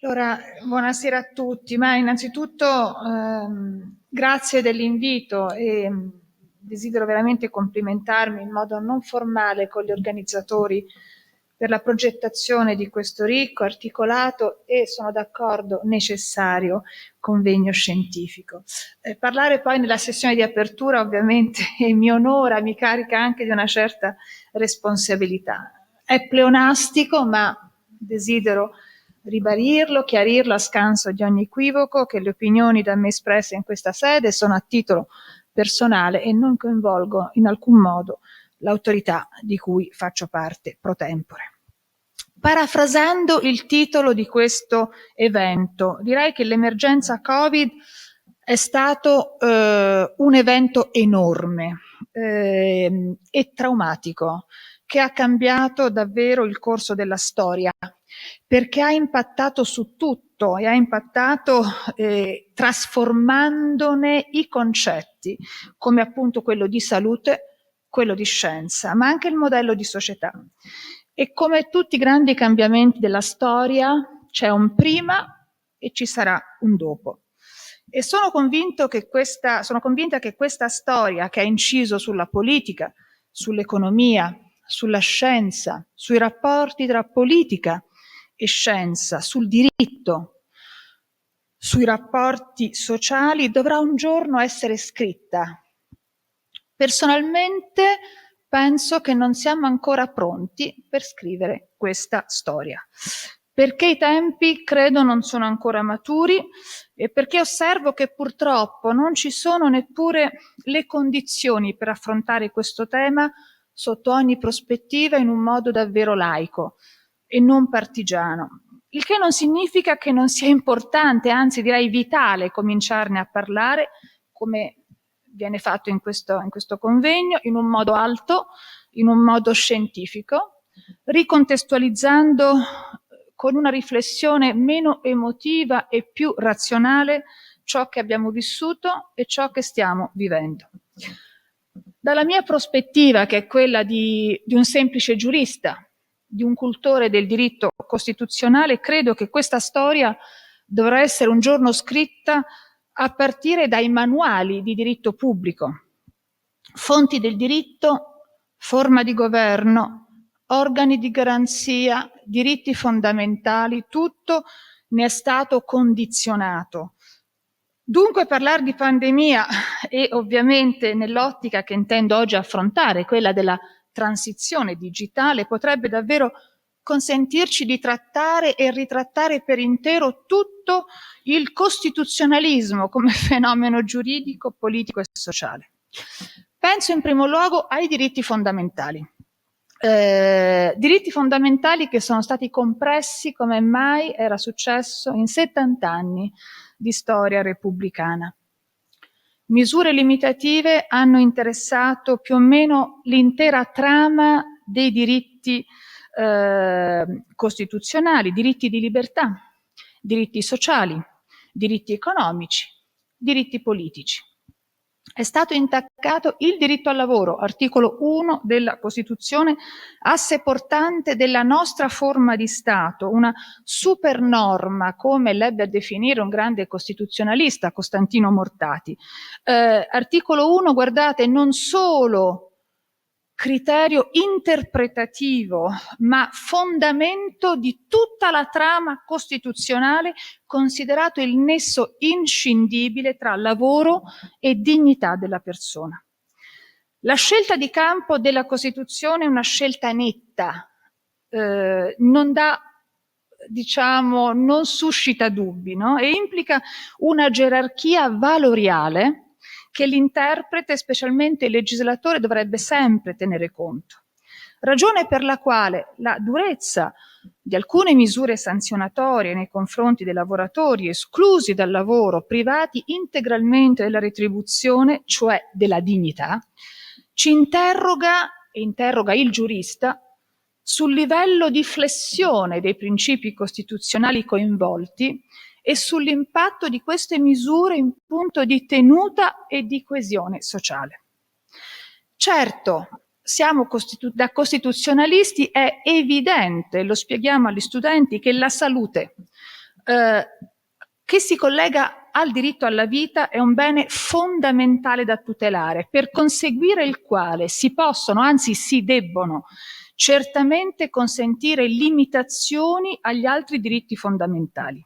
Allora, buonasera a tutti, ma innanzitutto grazie dell'invito e desidero veramente complimentarmi in modo non formale con gli organizzatori per la progettazione di questo ricco, articolato e sono d'accordo necessario convegno scientifico. Parlare poi nella sessione di apertura ovviamente mi onora, mi carica anche di una certa responsabilità. È pleonastico, ma desidero ribadirlo, chiarirlo a scanso di ogni equivoco che le opinioni da me espresse in questa sede sono a titolo personale e non coinvolgono in alcun modo l'autorità di cui faccio parte pro tempore. Parafrasando il titolo di questo evento, direi che l'emergenza Covid è stato un evento enorme e traumatico che ha cambiato davvero il corso della storia, perché ha impattato su tutto e ha impattato trasformandone i concetti, come appunto quello di salute, quello di scienza, ma anche il modello di società. E come tutti i grandi cambiamenti della storia, c'è un prima e ci sarà un dopo. E sono convinta che questa storia, che ha inciso sulla politica, sull'economia, sulla scienza, sui rapporti tra politica e scienza, sul diritto, sui rapporti sociali, dovrà un giorno essere scritta. Personalmente penso che non siamo ancora pronti per scrivere questa storia, perché i tempi credo non sono ancora maturi e perché osservo che purtroppo non ci sono neppure le condizioni per affrontare questo tema sotto ogni prospettiva in un modo davvero laico e non partigiano. Il che non significa che non sia importante, anzi direi vitale, cominciarne a parlare, come viene fatto in questo convegno, in un modo alto, in un modo scientifico, ricontestualizzando con una riflessione meno emotiva e più razionale ciò che abbiamo vissuto e ciò che stiamo vivendo. Dalla mia prospettiva, che è quella di un semplice giurista, di un cultore del diritto costituzionale, credo che questa storia dovrà essere un giorno scritta a partire dai manuali di diritto pubblico, fonti del diritto, forma di governo, organi di garanzia, diritti fondamentali, tutto ne è stato condizionato. Dunque parlare di pandemia e ovviamente nell'ottica che intendo oggi affrontare, quella della transizione digitale, potrebbe davvero consentirci di trattare e ritrattare per intero tutto il costituzionalismo come fenomeno giuridico, politico e sociale. Penso in primo luogo ai diritti fondamentali. Diritti fondamentali che sono stati compressi come mai era successo in 70 anni di storia repubblicana. Misure limitative hanno interessato più o meno l'intera trama dei diritti costituzionali, diritti di libertà, diritti sociali, diritti economici, diritti politici. È stato intaccato il diritto al lavoro, articolo 1 della Costituzione, asse portante della nostra forma di Stato, una supernorma, come l'ebbe a definire un grande costituzionalista, Costantino Mortati. Articolo 1, guardate, non solo criterio interpretativo, ma fondamento di tutta la trama costituzionale, considerato il nesso inscindibile tra lavoro e dignità della persona. La scelta di campo della Costituzione è una scelta netta, non suscita dubbi, no? E implica una gerarchia valoriale che l'interprete, specialmente il legislatore, dovrebbe sempre tenere conto. Ragione per la quale la durezza di alcune misure sanzionatorie nei confronti dei lavoratori esclusi dal lavoro, privati integralmente della retribuzione, cioè della dignità, ci interroga e interroga il giurista sul livello di flessione dei principi costituzionali coinvolti e sull'impatto di queste misure in punto di tenuta e di coesione sociale. Certo, da costituzionalisti è evidente, lo spieghiamo agli studenti, che la salute, che si collega al diritto alla vita è un bene fondamentale da tutelare, per conseguire il quale si possono, anzi si debbono, certamente consentire limitazioni agli altri diritti fondamentali.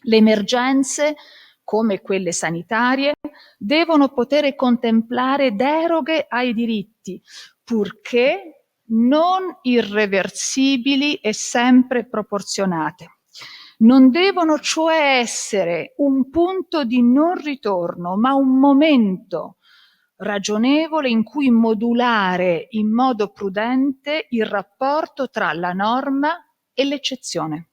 Le emergenze, come quelle sanitarie, devono poter contemplare deroghe ai diritti, purché non irreversibili e sempre proporzionate. Non devono cioè essere un punto di non ritorno, ma un momento ragionevole in cui modulare in modo prudente il rapporto tra la norma e l'eccezione.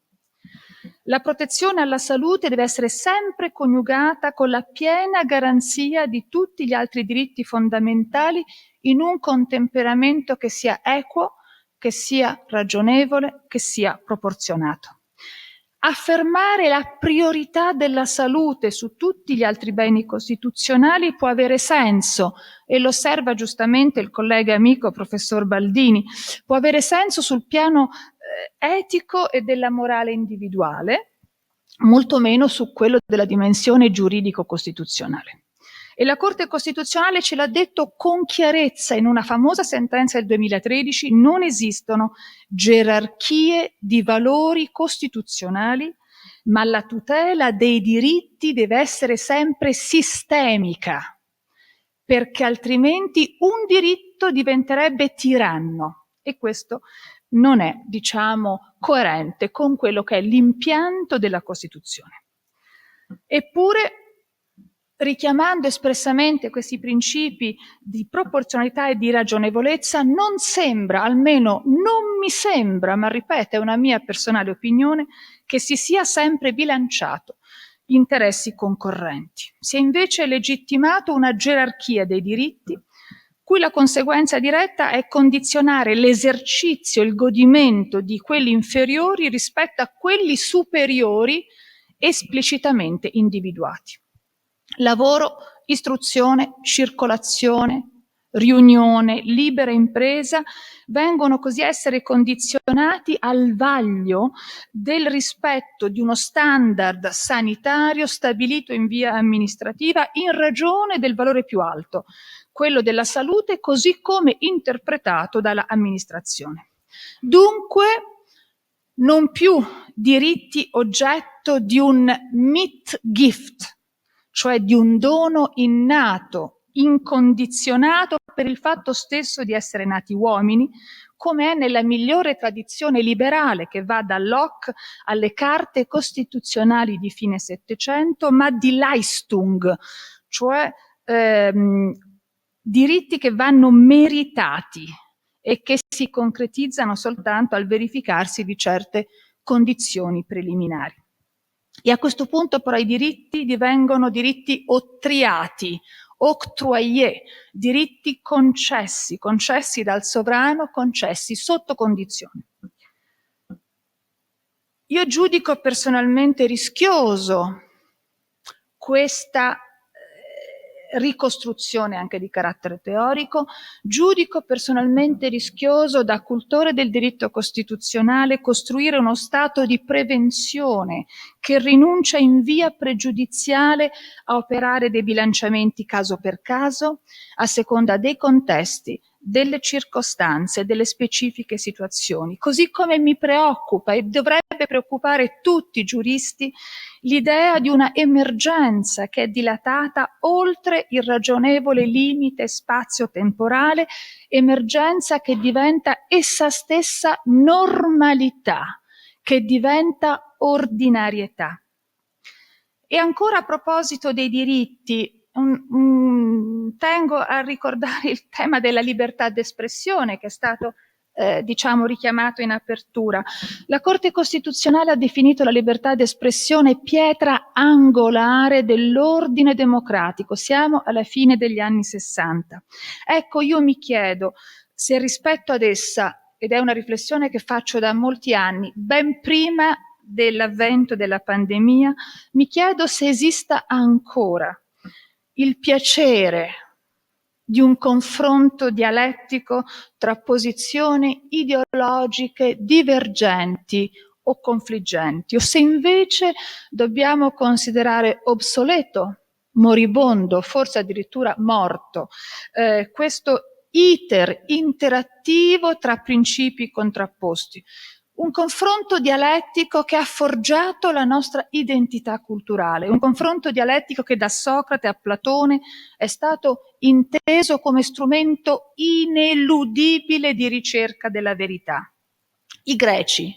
La protezione alla salute deve essere sempre coniugata con la piena garanzia di tutti gli altri diritti fondamentali in un contemperamento che sia equo, che sia ragionevole, che sia proporzionato. Affermare la priorità della salute su tutti gli altri beni costituzionali può avere senso, e lo osserva giustamente il collega e amico professor Baldini, può avere senso sul piano etico e della morale individuale, molto meno su quello della dimensione giuridico-costituzionale. E la Corte Costituzionale ce l'ha detto con chiarezza in una famosa sentenza del 2013: non esistono gerarchie di valori costituzionali, ma la tutela dei diritti deve essere sempre sistemica, perché altrimenti un diritto diventerebbe tiranno, e questo non è, diciamo, coerente con quello che è l'impianto della Costituzione. Eppure, richiamando espressamente questi principi di proporzionalità e di ragionevolezza, non sembra, almeno non mi sembra, ma ripeto, è una mia personale opinione, che si sia sempre bilanciato interessi concorrenti. Si è invece legittimato una gerarchia dei diritti, cui la conseguenza diretta è condizionare l'esercizio, il godimento di quelli inferiori rispetto a quelli superiori esplicitamente individuati. Lavoro, istruzione, circolazione, riunione, libera impresa vengono così a essere condizionati al vaglio del rispetto di uno standard sanitario stabilito in via amministrativa in ragione del valore più alto, quello della salute, così come interpretato dalla amministrazione. Dunque, non più diritti oggetto di un Mitgift, cioè di un dono innato, incondizionato per il fatto stesso di essere nati uomini, come è nella migliore tradizione liberale che va da Locke alle carte costituzionali di fine Settecento, ma di Leistung, cioè diritti che vanno meritati e che si concretizzano soltanto al verificarsi di certe condizioni preliminari. E a questo punto però i diritti divengono diritti ottriati, octroyés, diritti concessi, concessi dal sovrano, concessi sotto condizioni. Io giudico personalmente rischioso questa ricostruzione anche di carattere teorico, giudico personalmente rischioso da cultore del diritto costituzionale costruire uno stato di prevenzione che rinuncia in via pregiudiziale a operare dei bilanciamenti caso per caso, a seconda dei contesti, delle circostanze, delle specifiche situazioni, così come mi preoccupa e dovrebbe preoccupare tutti i giuristi l'idea di una emergenza che è dilatata oltre il ragionevole limite spazio-temporale, emergenza che diventa essa stessa normalità, che diventa ordinarietà. E ancora a proposito dei diritti, tengo a ricordare il tema della libertà d'espressione che è stato diciamo richiamato in apertura. La Corte Costituzionale ha definito la libertà d'espressione pietra angolare dell'ordine democratico. Siamo alla fine degli anni '60. Ecco, io mi chiedo se rispetto ad essa, ed è una riflessione che faccio da molti anni, ben prima dell'avvento della pandemia, mi chiedo se esista ancora il piacere di un confronto dialettico tra posizioni ideologiche divergenti o confliggenti, o se invece dobbiamo considerare obsoleto, moribondo, forse addirittura morto, questo iter interattivo tra principi contrapposti. Un confronto dialettico che ha forgiato la nostra identità culturale, un confronto dialettico che da Socrate a Platone è stato inteso come strumento ineludibile di ricerca della verità. I greci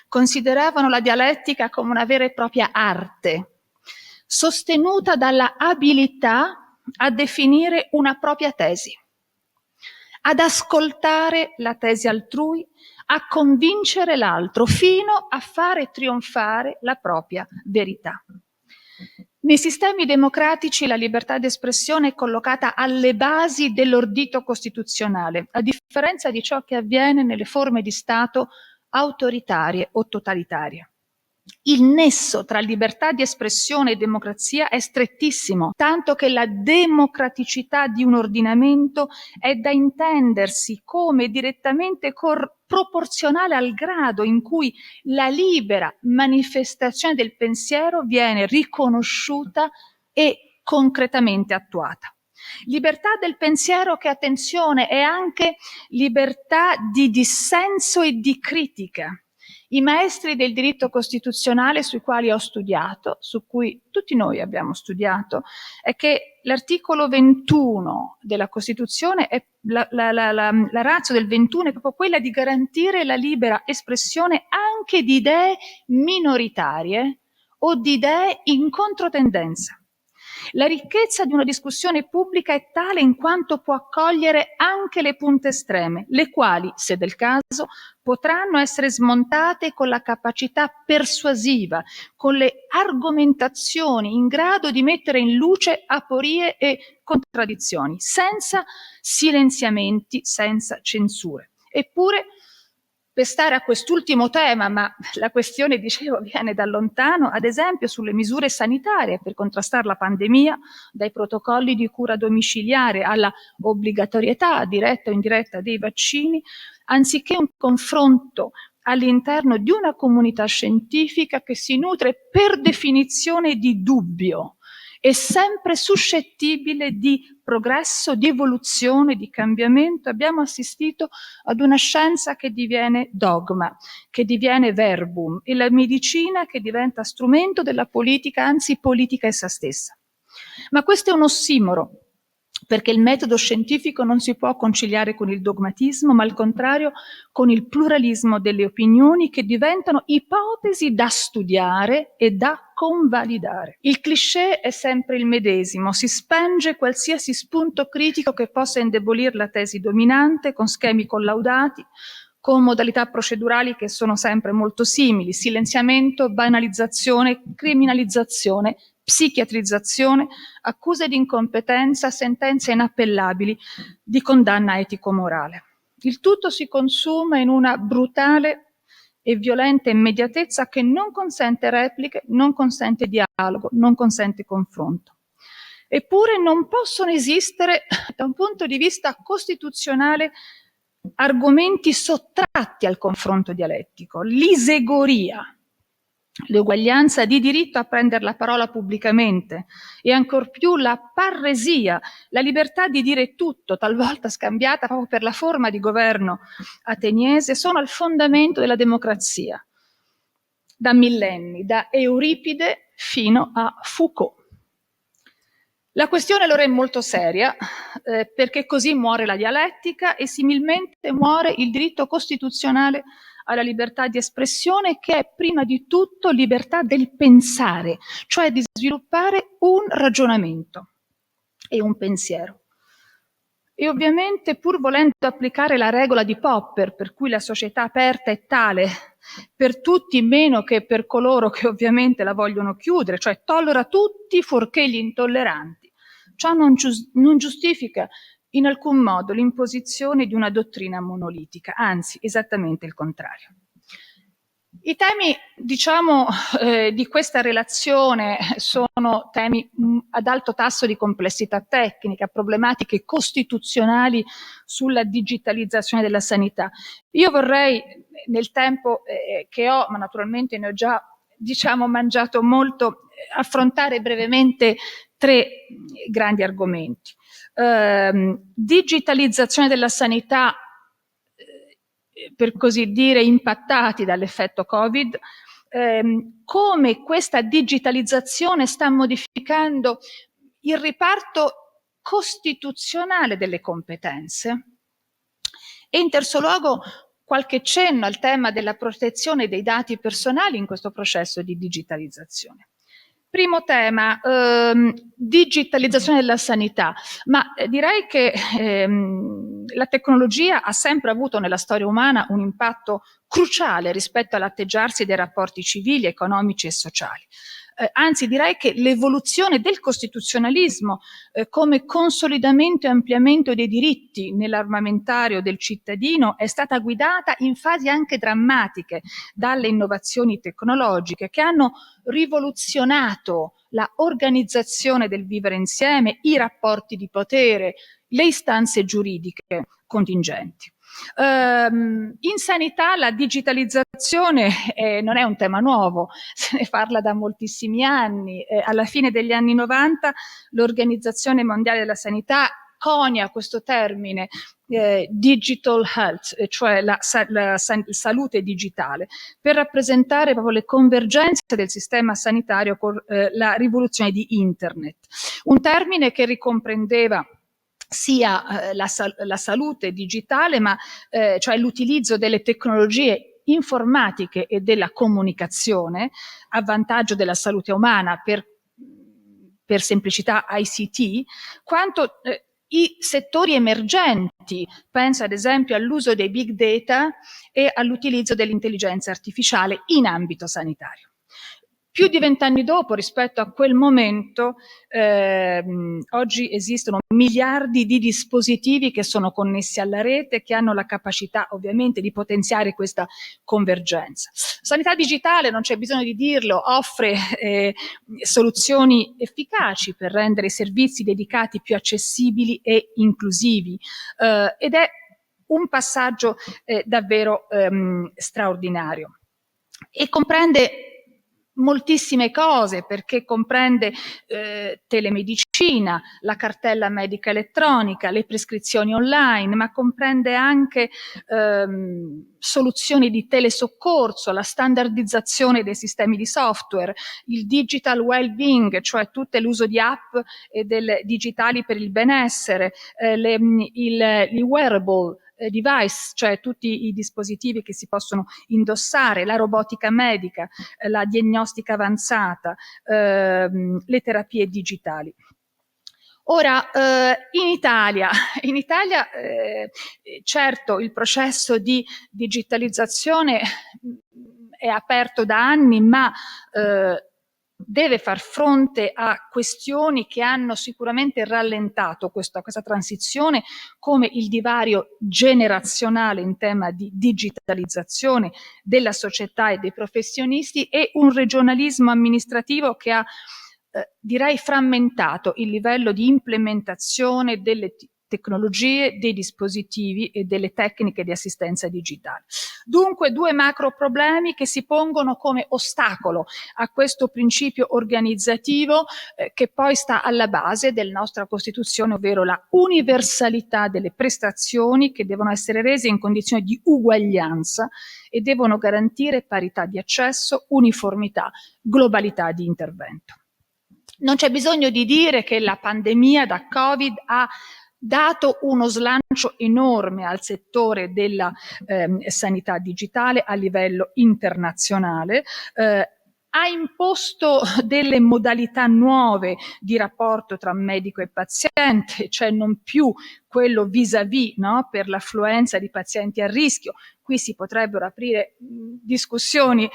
consideravano la dialettica come una vera e propria arte, sostenuta dalla abilità a definire una propria tesi, ad ascoltare la tesi altrui, a convincere l'altro, fino a fare trionfare la propria verità. Nei sistemi democratici la libertà di espressione è collocata alle basi dell'ordito costituzionale, a differenza di ciò che avviene nelle forme di Stato autoritarie o totalitarie. Il nesso tra libertà di espressione e democrazia è strettissimo, tanto che la democraticità di un ordinamento è da intendersi come direttamente proporzionale al grado in cui la libera manifestazione del pensiero viene riconosciuta e concretamente attuata. Libertà del pensiero che, attenzione, è anche libertà di dissenso e di critica. I maestri del diritto costituzionale sui quali ho studiato, su cui tutti noi abbiamo studiato, è che l'articolo 21 della Costituzione, è la ratio del 21 è proprio quella di garantire la libera espressione anche di idee minoritarie o di idee in controtendenza. La ricchezza di una discussione pubblica è tale in quanto può accogliere anche le punte estreme, le quali, se del caso, potranno essere smontate con la capacità persuasiva, con le argomentazioni in grado di mettere in luce aporie e contraddizioni, senza silenziamenti, senza censure. Eppure, per stare a quest'ultimo tema, ma la questione, dicevo, viene da lontano, ad esempio sulle misure sanitarie per contrastare la pandemia, dai protocolli di cura domiciliare alla obbligatorietà diretta o indiretta dei vaccini, anziché un confronto all'interno di una comunità scientifica che si nutre per definizione di dubbio, è sempre suscettibile di progresso, di evoluzione, di cambiamento. Abbiamo assistito ad una scienza che diviene dogma, che diviene verbum, e la medicina che diventa strumento della politica, anzi politica essa stessa. Ma questo è un ossimoro, perché il metodo scientifico non si può conciliare con il dogmatismo, ma al contrario con il pluralismo delle opinioni che diventano ipotesi da studiare e da convalidare. Il cliché è sempre il medesimo, si spenge qualsiasi spunto critico che possa indebolire la tesi dominante con schemi collaudati, con modalità procedurali che sono sempre molto simili: silenziamento, banalizzazione, criminalizzazione, psichiatrizzazione, accuse di incompetenza, sentenze inappellabili di condanna etico-morale. Il tutto si consuma in una brutale e violenta immediatezza che non consente repliche, non consente dialogo, non consente confronto. Eppure non possono esistere, da un punto di vista costituzionale, argomenti sottratti al confronto dialettico. L'isegoria, l'uguaglianza di diritto a prendere la parola pubblicamente e ancor più la parresia, la libertà di dire tutto, talvolta scambiata proprio per la forma di governo ateniese, sono al fondamento della democrazia, da millenni, da Euripide fino a Foucault. La questione allora è molto seria, perché così muore la dialettica e similmente muore il diritto costituzionale alla libertà di espressione, che è prima di tutto libertà del pensare, cioè di sviluppare un ragionamento e un pensiero. E ovviamente, pur volendo applicare la regola di Popper, per cui la società aperta è tale per tutti meno che per coloro che ovviamente la vogliono chiudere, cioè tollera tutti fuorché gli intolleranti, ciò non giustifica in alcun modo l'imposizione di una dottrina monolitica, anzi esattamente il contrario. I temi, diciamo, di questa relazione sono temi ad alto tasso di complessità tecnica, problematiche costituzionali sulla digitalizzazione della sanità. Io vorrei, nel tempo che ho, ma naturalmente ne ho già, diciamo, mangiato molto, affrontare brevemente tre grandi argomenti. Digitalizzazione della sanità, per così dire, impattati dall'effetto Covid, come questa digitalizzazione sta modificando il riparto costituzionale delle competenze. E in terzo luogo qualche cenno al tema della protezione dei dati personali in questo processo di digitalizzazione. Primo tema, digitalizzazione della sanità, ma direi che la tecnologia ha sempre avuto nella storia umana un impatto cruciale rispetto all'atteggiarsi dei rapporti civili, economici e sociali. Anzi, direi che l'evoluzione del costituzionalismo come consolidamento e ampliamento dei diritti nell'armamentario del cittadino è stata guidata in fasi anche drammatiche dalle innovazioni tecnologiche che hanno rivoluzionato la organizzazione del vivere insieme, i rapporti di potere, le istanze giuridiche contingenti. In sanità la digitalizzazione non è un tema nuovo, se ne parla da moltissimi anni. Alla fine degli anni 90 l'Organizzazione Mondiale della Sanità conia questo termine digital health, cioè la salute digitale, per rappresentare proprio le convergenze del sistema sanitario con la rivoluzione di Internet. Un termine che ricomprendeva sia la salute digitale, ma cioè l'utilizzo delle tecnologie informatiche e della comunicazione a vantaggio della salute umana per semplicità ICT, quanto i settori emergenti, penso ad esempio all'uso dei big data e all'utilizzo dell'intelligenza artificiale in ambito sanitario. Più di 20 anni dopo, rispetto a quel momento, oggi esistono miliardi di dispositivi che sono connessi alla rete, che hanno la capacità ovviamente di potenziare questa convergenza. Sanità digitale, non c'è bisogno di dirlo, offre soluzioni efficaci per rendere i servizi dedicati più accessibili e inclusivi ed è un passaggio davvero straordinario e comprende moltissime cose, perché comprende telemedicina, la cartella medica elettronica, le prescrizioni online, ma comprende anche soluzioni di telesoccorso, la standardizzazione dei sistemi di software, il digital well-being, cioè tutto l'uso di app e digitali per il benessere, i wearable device, cioè tutti i dispositivi che si possono indossare, la robotica medica, la diagnostica avanzata, le terapie digitali. Ora, in Italia certo il processo di digitalizzazione è aperto da anni, ma deve far fronte a questioni che hanno sicuramente rallentato questa transizione, come il divario generazionale in tema di digitalizzazione della società e dei professionisti e un regionalismo amministrativo che ha direi frammentato il livello di implementazione delle tecnologie, dei dispositivi e delle tecniche di assistenza digitale. Dunque due macro problemi che si pongono come ostacolo a questo principio organizzativo che poi sta alla base della nostra Costituzione, ovvero la universalità delle prestazioni che devono essere rese in condizioni di uguaglianza e devono garantire parità di accesso, uniformità, globalità di intervento. Non c'è bisogno di dire che la pandemia da Covid ha dato uno slancio enorme al settore della sanità digitale a livello internazionale, ha imposto delle modalità nuove di rapporto tra medico e paziente, cioè non più quello vis-à-vis, no? Per l'affluenza di pazienti a rischio. Qui si potrebbero aprire discussioni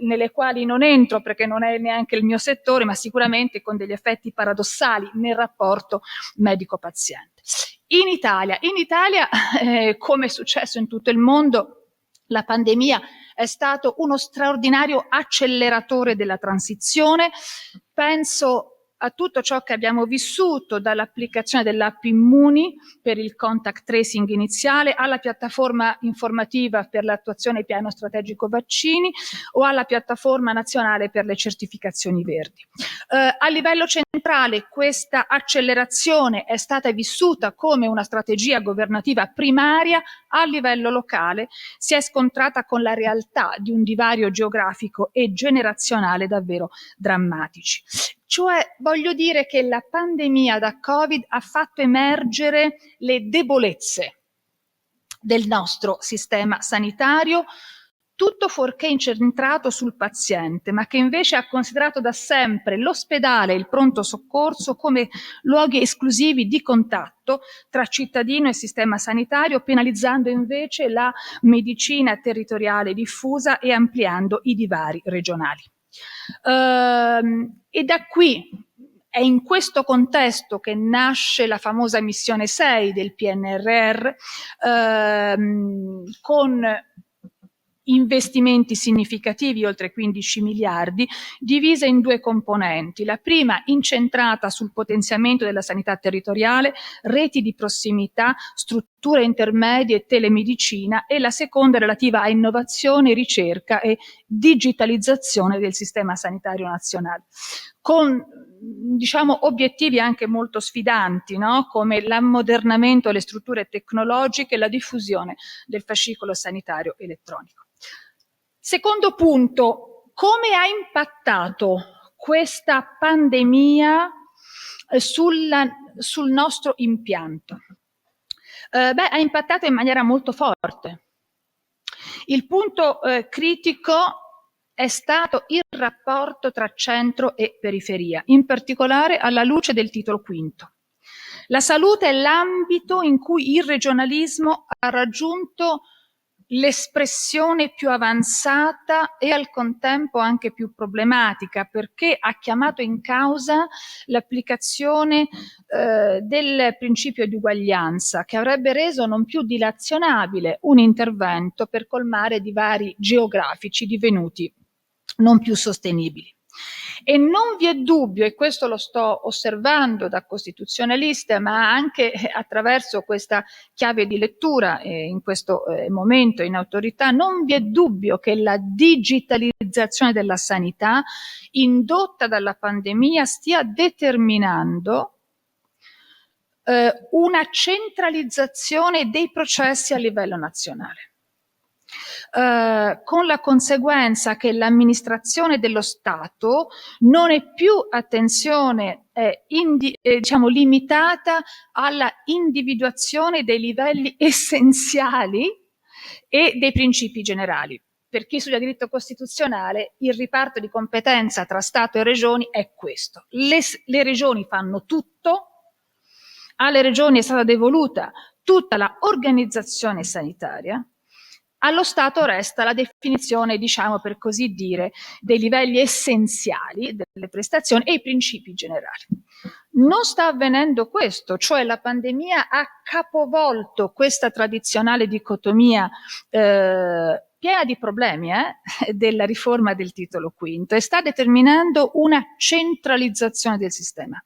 nelle quali non entro perché non è neanche il mio settore, ma sicuramente con degli effetti paradossali nel rapporto medico-paziente. In Italia, come è successo in tutto il mondo, la pandemia è stato uno straordinario acceleratore della transizione. Penso a tutto ciò che abbiamo vissuto, dall'applicazione dell'app Immuni per il contact tracing iniziale, alla piattaforma informativa per l'attuazione piano strategico vaccini o alla piattaforma nazionale per le certificazioni verdi. A livello centrale questa accelerazione è stata vissuta come una strategia governativa primaria. A livello locale si è scontrata con la realtà di un divario geografico e generazionale davvero drammatici. Cioè, voglio dire che la pandemia da Covid ha fatto emergere le debolezze del nostro sistema sanitario, tutto fuorché incentrato sul paziente, ma che invece ha considerato da sempre l'ospedale e il pronto soccorso come luoghi esclusivi di contatto tra cittadino e sistema sanitario, penalizzando invece la medicina territoriale diffusa e ampliando i divari regionali. E da qui è in questo contesto che nasce la famosa missione 6 del PNRR, con investimenti significativi, oltre 15 miliardi, divisa in due componenti. La prima incentrata sul potenziamento della sanità territoriale, reti di prossimità, strutture intermedie e telemedicina, e la seconda relativa a innovazione, ricerca e digitalizzazione del sistema sanitario nazionale, con obiettivi anche molto sfidanti, no? Come l'ammodernamento delle strutture tecnologiche e la diffusione del fascicolo sanitario elettronico. Secondo punto, come ha impattato questa pandemia sul nostro impianto? Ha impattato in maniera molto forte. Il punto critico è stato il rapporto tra centro e periferia, in particolare alla luce del titolo quinto. La salute è l'ambito in cui il regionalismo ha raggiunto l'espressione più avanzata e al contempo anche più problematica, perché ha chiamato in causa l'applicazione del principio di uguaglianza, che avrebbe reso non più dilazionabile un intervento per colmare divari geografici divenuti non più sostenibili. E non vi è dubbio, e questo lo sto osservando da costituzionalista, ma anche attraverso questa chiave di lettura in questo momento in autorità, non vi è dubbio che la digitalizzazione della sanità indotta dalla pandemia stia determinando una centralizzazione dei processi a livello nazionale. Con la conseguenza che l'amministrazione dello Stato non è più, attenzione, limitata alla individuazione dei livelli essenziali e dei principi generali. Per chi studia diritto costituzionale, il riparto di competenza tra Stato e Regioni è questo. Le Regioni fanno tutto, alle Regioni è stata devoluta tutta la organizzazione sanitaria. Allo Stato resta la definizione, per così dire, dei livelli essenziali delle prestazioni e i principi generali. Non sta avvenendo questo, cioè la pandemia ha capovolto questa tradizionale dicotomia piena di problemi della riforma del titolo quinto e sta determinando una centralizzazione del sistema.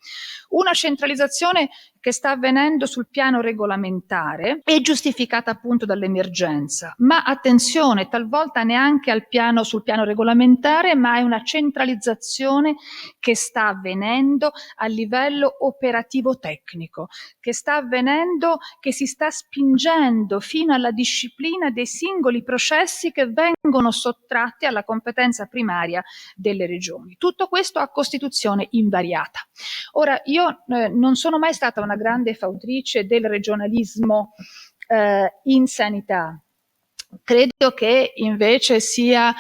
Una centralizzazione che sta avvenendo sul piano regolamentare e giustificata appunto dall'emergenza, ma attenzione, talvolta neanche sul piano regolamentare, ma è una centralizzazione che sta avvenendo a livello operativo tecnico, che sta avvenendo, che si sta spingendo fino alla disciplina dei singoli processi che vengono sottratti alla competenza primaria delle regioni. Tutto questo a Costituzione invariata. Ora, io non sono mai stata una grande fautrice del regionalismo in sanità. Credo che invece sia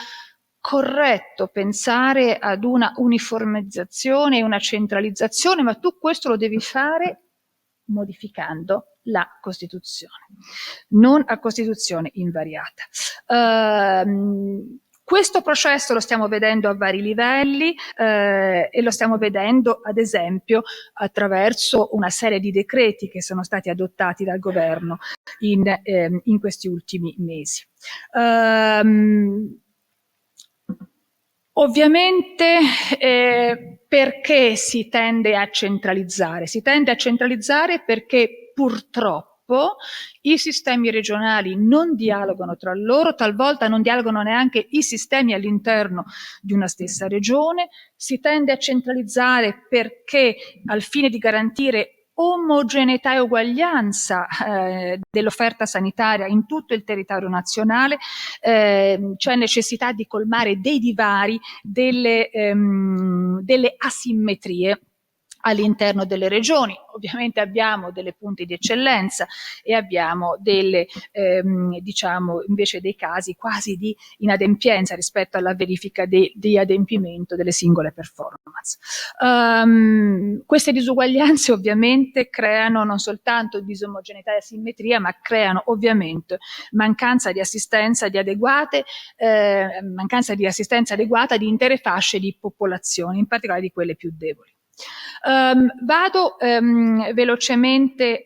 corretto pensare ad una uniformizzazione e una centralizzazione, ma tu questo lo devi fare modificando la Costituzione, non a Costituzione invariata. Questo processo lo stiamo vedendo a vari livelli e lo stiamo vedendo ad esempio attraverso una serie di decreti che sono stati adottati dal governo in questi ultimi mesi. Ovviamente perché si tende a centralizzare? Si tende a centralizzare perché purtroppo i sistemi regionali non dialogano tra loro, talvolta non dialogano neanche i sistemi all'interno di una stessa regione. Si tende a centralizzare perché al fine di garantire omogeneità e uguaglianza dell'offerta sanitaria in tutto il territorio nazionale, c'è necessità di colmare dei divari, delle asimmetrie all'interno delle regioni. Ovviamente abbiamo delle punti di eccellenza e abbiamo delle, diciamo, invece dei casi quasi di inadempienza rispetto alla verifica di adempimento delle singole performance. Queste disuguaglianze ovviamente creano non soltanto disomogeneità e asimmetria, ma creano ovviamente mancanza di assistenza mancanza di assistenza adeguata di intere fasce di popolazione, in particolare di quelle più deboli. Vado velocemente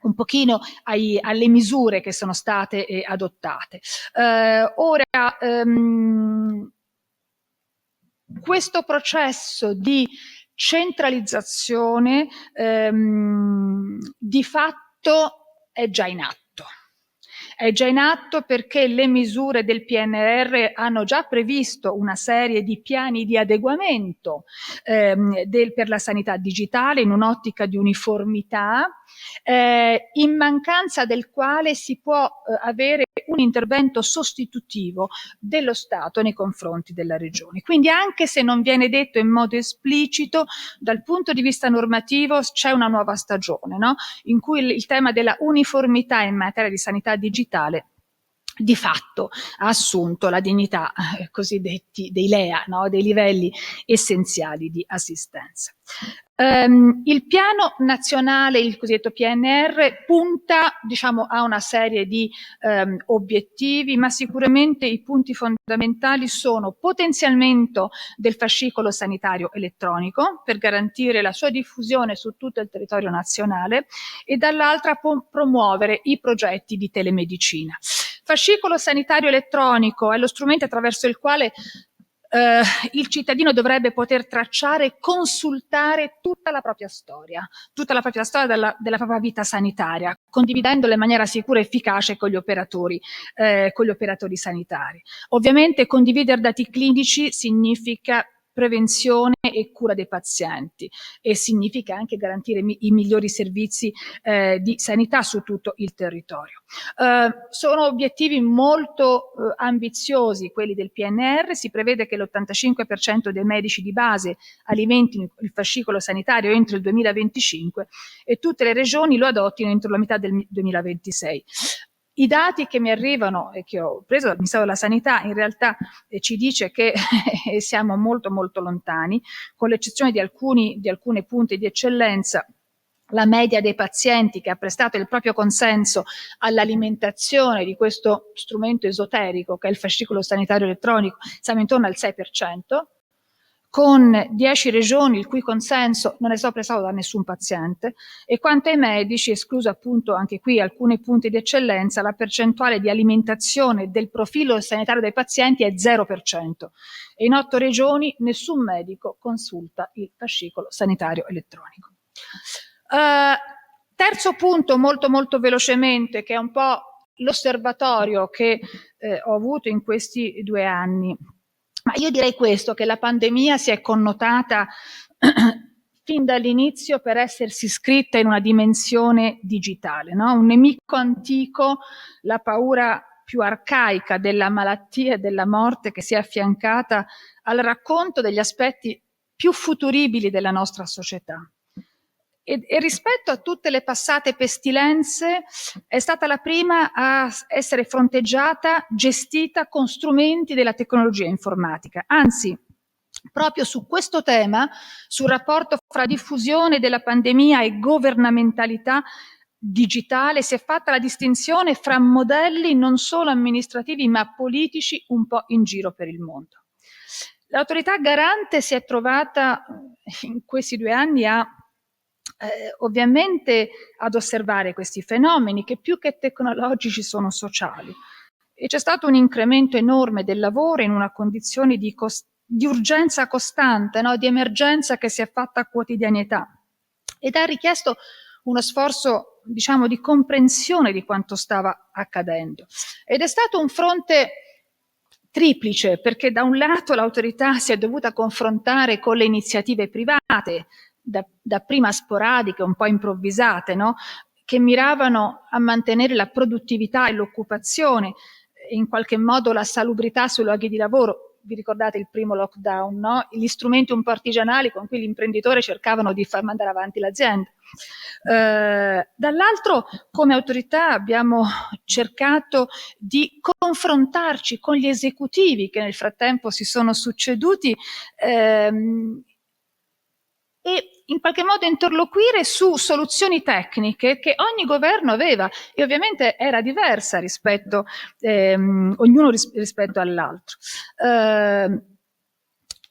un pochino alle misure che sono state adottate. Ora, questo processo di centralizzazione di fatto è già in atto. È già in atto perché le misure del PNR hanno già previsto una serie di piani di adeguamento per la sanità digitale in un'ottica di uniformità, in mancanza del quale si può avere un intervento sostitutivo dello Stato nei confronti della Regione. Quindi anche se non viene detto in modo esplicito, dal punto di vista normativo c'è una nuova stagione, no? In cui il tema della uniformità in materia di sanità digitale di fatto ha assunto la dignità cosiddetti dei LEA, no? Dei livelli essenziali di assistenza. Il piano nazionale, il cosiddetto PNR, punta, diciamo, a una serie di obiettivi, ma sicuramente i punti fondamentali sono potenziamento del fascicolo sanitario elettronico per garantire la sua diffusione su tutto il territorio nazionale e dall'altra promuovere i progetti di telemedicina. Fascicolo sanitario elettronico è lo strumento attraverso il quale il cittadino dovrebbe poter tracciare e consultare tutta la propria storia della propria vita sanitaria, condividendola in maniera sicura e efficace con gli operatori sanitari. Ovviamente condividere dati clinici significa prevenzione e cura dei pazienti e significa anche garantire i migliori servizi di sanità su tutto il territorio. Sono obiettivi molto ambiziosi quelli del PNR, si prevede che l'85% dei medici di base alimentino il fascicolo sanitario entro il 2025 e tutte le regioni lo adottino entro la metà del 2026. I dati che mi arrivano e che ho preso dal Ministero della Sanità in realtà ci dice che siamo molto molto lontani, con l'eccezione di alcune punte di eccellenza. La media dei pazienti che ha prestato il proprio consenso all'alimentazione di questo strumento esoterico che è il fascicolo sanitario elettronico, siamo intorno al 6%, con 10 regioni il cui consenso non è stato prestato da nessun paziente, e quanto ai medici, escluso appunto anche qui alcuni punti di eccellenza, la percentuale di alimentazione del profilo sanitario dei pazienti è 0%, e in 8 regioni nessun medico consulta il fascicolo sanitario elettronico. Terzo punto, molto molto velocemente, che è un po' l'osservatorio che ho avuto in questi 2 anni. Ma io direi questo, che la pandemia si è connotata fin dall'inizio per essersi scritta in una dimensione digitale, no? Un nemico antico, la paura più arcaica della malattia e della morte che si è affiancata al racconto degli aspetti più futuribili della nostra società. E rispetto a tutte le passate pestilenze è stata la prima a essere fronteggiata, gestita con strumenti della tecnologia informatica. Anzi, proprio su questo tema, sul rapporto fra diffusione della pandemia e governamentalità, digitale si è fatta la distinzione fra modelli non solo amministrativi ma politici un po' in giro per il mondo. L'autorità garante si è trovata in questi 2 anni ovviamente ad osservare questi fenomeni che più che tecnologici sono sociali, e c'è stato un incremento enorme del lavoro in una condizione di urgenza costante, no? Di emergenza che si è fatta a quotidianità, ed ha richiesto uno sforzo, diciamo, di comprensione di quanto stava accadendo, ed è stato un fronte triplice, perché da un lato l'autorità si è dovuta confrontare con le iniziative private, dapprima sporadiche, un po' improvvisate, no? Che miravano a mantenere la produttività e l'occupazione, in qualche modo la salubrità sui luoghi di lavoro. Vi ricordate il primo lockdown, no? Gli strumenti un po' artigianali con cui gli imprenditori cercavano di far mandare avanti l'azienda. Dall'altro, come autorità abbiamo cercato di confrontarci con gli esecutivi che nel frattempo si sono succeduti, e in qualche modo interloquire su soluzioni tecniche che ogni governo aveva, e ovviamente era diversa rispetto, ognuno rispetto all'altro.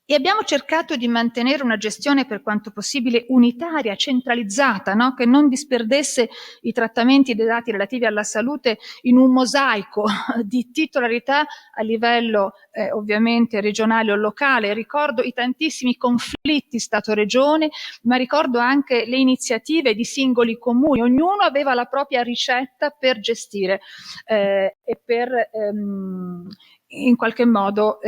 E abbiamo cercato di mantenere una gestione per quanto possibile unitaria, centralizzata, no? Che non disperdesse i trattamenti dei dati relativi alla salute in un mosaico di titolarità a livello ovviamente regionale o locale. Ricordo i tantissimi conflitti Stato-Regione, ma ricordo anche le iniziative di singoli comuni. Ognuno aveva la propria ricetta per gestire e per in qualche modo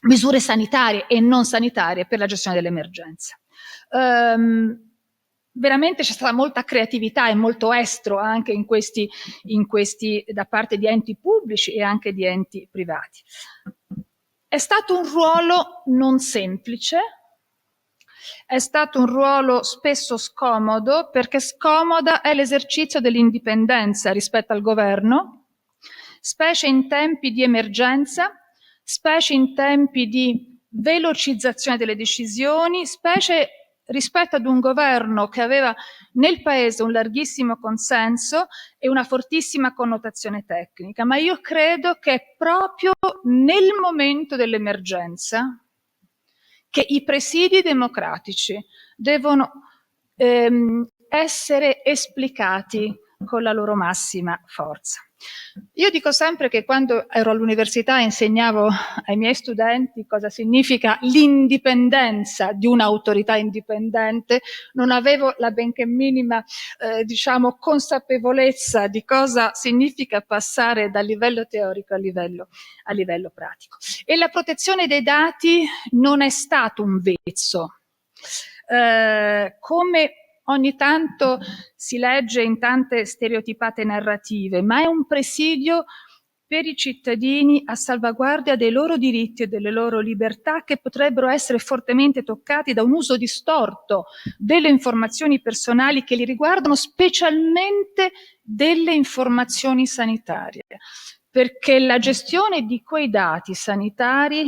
misure sanitarie e non sanitarie per la gestione dell'emergenza. Veramente c'è stata molta creatività e molto estro anche in questi da parte di enti pubblici e anche di enti privati. È stato un ruolo non semplice, è stato un ruolo spesso scomodo, perché scomoda è l'esercizio dell'indipendenza rispetto al governo, specie in tempi di emergenza, specie in tempi di velocizzazione delle decisioni, specie rispetto ad un governo che aveva nel Paese un larghissimo consenso e una fortissima connotazione tecnica. Ma io credo che è proprio nel momento dell'emergenza che i presidi democratici devono essere esplicati con la loro massima forza. Io dico sempre che quando ero all'università insegnavo ai miei studenti cosa significa l'indipendenza di un'autorità indipendente, non avevo la benché minima diciamo consapevolezza di cosa significa passare dal livello teorico a livello pratico. E la protezione dei dati non è stato un vezzo. Come ogni tanto si legge in tante stereotipate narrative, ma è un presidio per i cittadini a salvaguardia dei loro diritti e delle loro libertà, che potrebbero essere fortemente toccati da un uso distorto delle informazioni personali che li riguardano, specialmente delle informazioni sanitarie, perché la gestione di quei dati sanitari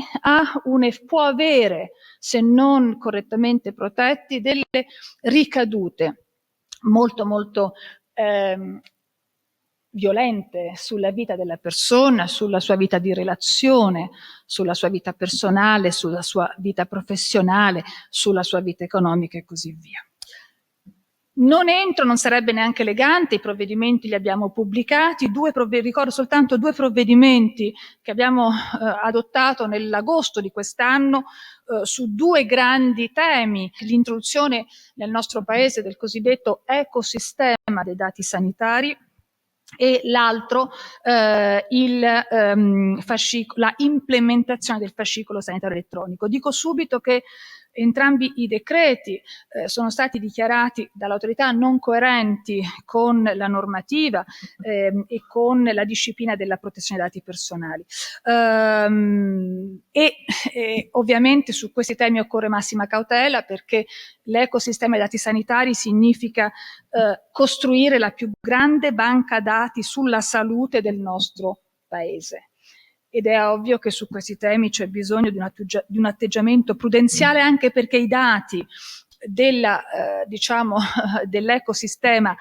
può avere, se non correttamente protetti, delle ricadute molto violente sulla vita della persona, sulla sua vita di relazione, sulla sua vita personale, sulla sua vita professionale, sulla sua vita economica e così via. Non sarebbe neanche elegante, i provvedimenti li abbiamo pubblicati, ricordo soltanto 2 provvedimenti che abbiamo adottato nell'agosto di quest'anno su 2 grandi temi: l'introduzione nel nostro Paese del cosiddetto ecosistema dei dati sanitari, e l'altro la implementazione del fascicolo sanitario elettronico. Dico subito che entrambi i decreti sono stati dichiarati dall'autorità non coerenti con la normativa e con la disciplina della protezione dei dati personali. Ovviamente su questi temi occorre massima cautela, perché l'ecosistema dei dati sanitari significa costruire la più grande banca dati sulla salute del nostro Paese. Ed è ovvio che su questi temi c'è bisogno di un atteggiamento prudenziale, anche perché i dati diciamo, dell'ecosistema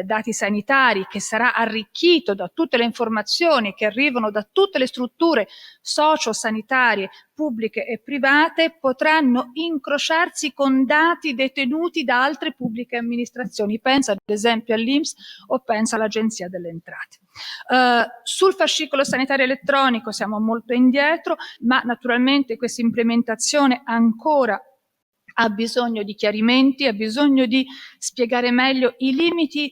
dati sanitari, che sarà arricchito da tutte le informazioni che arrivano da tutte le strutture socio-sanitarie pubbliche e private, potranno incrociarsi con dati detenuti da altre pubbliche amministrazioni. Penso ad esempio all'INPS o penso all'Agenzia delle Entrate. Sul fascicolo sanitario elettronico siamo molto indietro, ma naturalmente questa implementazione ancora ha bisogno di chiarimenti, ha bisogno di spiegare meglio i limiti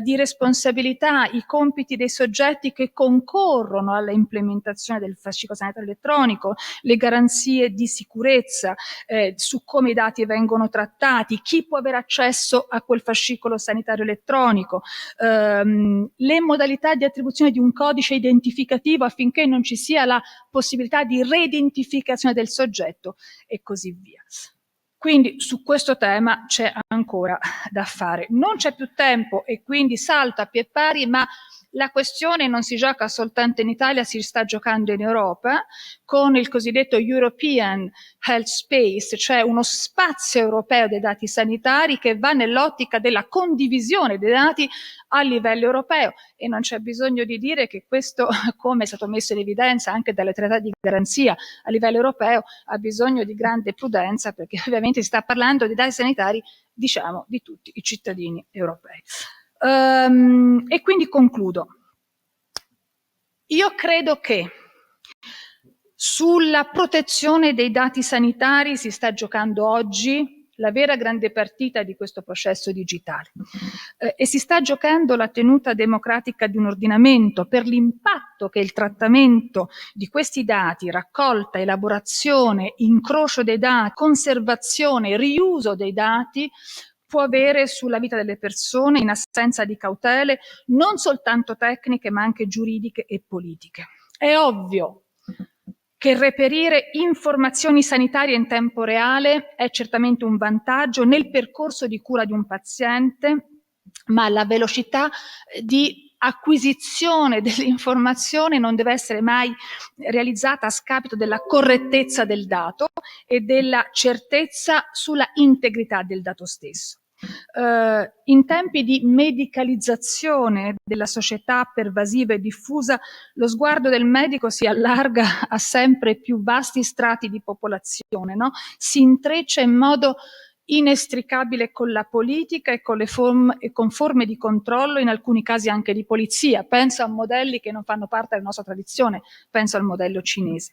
di responsabilità, i compiti dei soggetti che concorrono alla implementazione del fascicolo sanitario elettronico, le garanzie di sicurezza su come i dati vengono trattati, chi può avere accesso a quel fascicolo sanitario elettronico, le modalità di attribuzione di un codice identificativo affinché non ci sia la possibilità di reidentificazione del soggetto e così via. Quindi su questo tema c'è ancora da fare. Non c'è più tempo e quindi salto a piè pari, ma la questione non si gioca soltanto in Italia, si sta giocando in Europa con il cosiddetto European Health Space, cioè uno spazio europeo dei dati sanitari che va nell'ottica della condivisione dei dati a livello europeo, e non c'è bisogno di dire che questo, come è stato messo in evidenza anche dalle autorità di garanzia a livello europeo, ha bisogno di grande prudenza, perché ovviamente si sta parlando di dati sanitari, diciamo, di tutti i cittadini europei. E quindi concludo. Io credo che sulla protezione dei dati sanitari si sta giocando oggi la vera grande partita di questo processo digitale e si sta giocando la tenuta democratica di un ordinamento per l'impatto che il trattamento di questi dati, raccolta, elaborazione, incrocio dei dati, conservazione, riuso dei dati può avere sulla vita delle persone in assenza di cautele non soltanto tecniche ma anche giuridiche e politiche. È ovvio che reperire informazioni sanitarie in tempo reale è certamente un vantaggio nel percorso di cura di un paziente, ma la velocità di acquisizione dell'informazione non deve essere mai realizzata a scapito della correttezza del dato e della certezza sulla integrità del dato stesso. In tempi di medicalizzazione della società pervasiva e diffusa, lo sguardo del medico si allarga a sempre più vasti strati di popolazione, no? Si intreccia in modo inestricabile con la politica e con forme di controllo, in alcuni casi anche di polizia. Penso a modelli che non fanno parte della nostra tradizione, penso al modello cinese.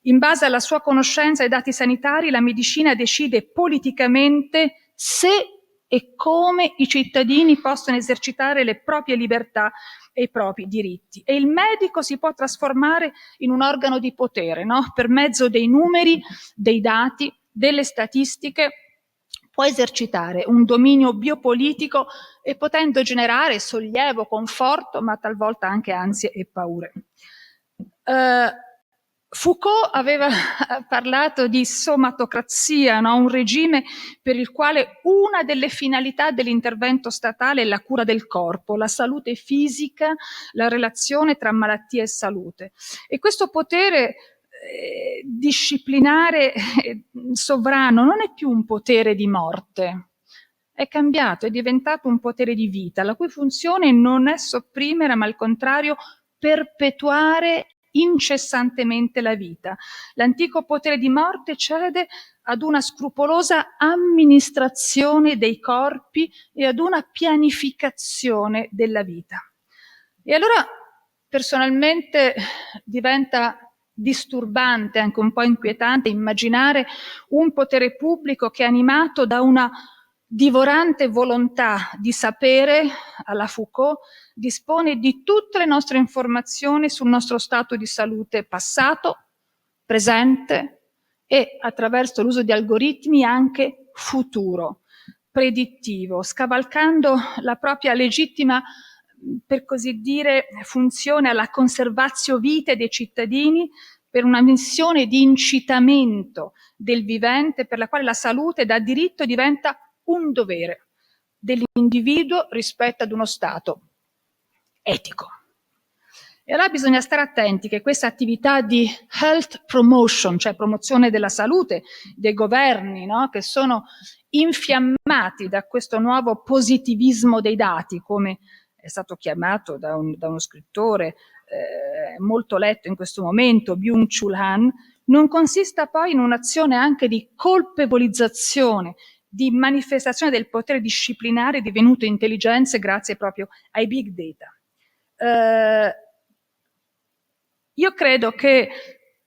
In base alla sua conoscenza dei dati sanitari, la medicina decide politicamente se e come i cittadini possono esercitare le proprie libertà e i propri diritti. E il medico si può trasformare in un organo di potere, no? Per mezzo dei numeri, dei dati, delle statistiche, può esercitare un dominio biopolitico e potendo generare sollievo, conforto, ma talvolta anche ansie e paure. Foucault aveva parlato di somatocrazia, no? Un regime per il quale una delle finalità dell'intervento statale è la cura del corpo, la salute fisica, la relazione tra malattia e salute. E questo potere disciplinare sovrano non è più un potere di morte, è cambiato, è diventato un potere di vita, la cui funzione non è sopprimere, ma al contrario perpetuare incessantemente la vita. L'antico potere di morte cede ad una scrupolosa amministrazione dei corpi e ad una pianificazione della vita. E allora personalmente diventa disturbante, anche un po' inquietante, immaginare un potere pubblico che è animato da una divorante volontà di sapere, alla Foucault, dispone di tutte le nostre informazioni sul nostro stato di salute passato, presente e, attraverso l'uso di algoritmi, anche futuro, predittivo, scavalcando la propria legittima, per così dire, funzione alla conservatio vitae dei cittadini per una missione di incitamento del vivente, per la quale la salute da diritto diventa un dovere dell'individuo rispetto ad uno Stato etico. E allora bisogna stare attenti che questa attività di health promotion, cioè promozione della salute dei governi, no? Che sono infiammati da questo nuovo positivismo dei dati, come è stato chiamato da uno scrittore molto letto in questo momento, Byung-Chul Han, non consista poi in un'azione anche di colpevolizzazione, di manifestazione del potere disciplinare divenuto intelligenze grazie proprio ai big data. Io credo che,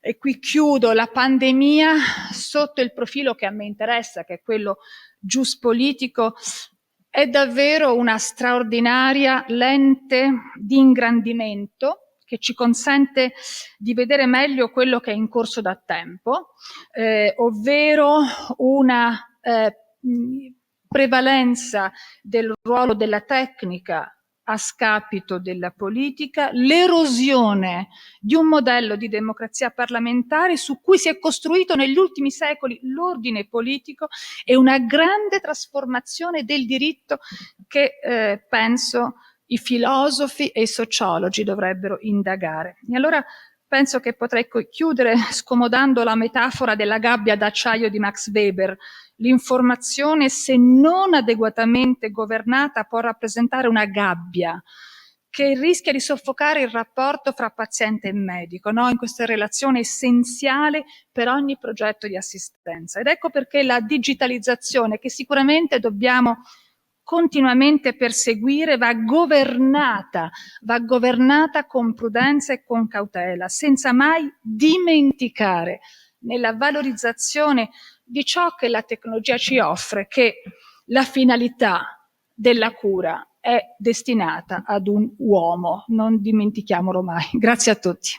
e qui chiudo, la pandemia sotto il profilo che a me interessa, che è quello giuspolitico, è davvero una straordinaria lente di ingrandimento che ci consente di vedere meglio quello che è in corso da tempo, ovvero una prevalenza del ruolo della tecnica a scapito della politica, l'erosione di un modello di democrazia parlamentare su cui si è costruito negli ultimi secoli l'ordine politico e una grande trasformazione del diritto che penso i filosofi e i sociologi dovrebbero indagare. E allora penso che potrei chiudere scomodando la metafora della gabbia d'acciaio di Max Weber. L'informazione, se non adeguatamente governata, può rappresentare una gabbia che rischia di soffocare il rapporto fra paziente e medico, no? In questa relazione essenziale per ogni progetto di assistenza. Ed ecco perché la digitalizzazione, che sicuramente dobbiamo continuamente perseguire, va governata con prudenza e con cautela, senza mai dimenticare nella valorizzazione di ciò che la tecnologia ci offre, che la finalità della cura è destinata ad un uomo, non dimentichiamolo mai. Grazie a tutti.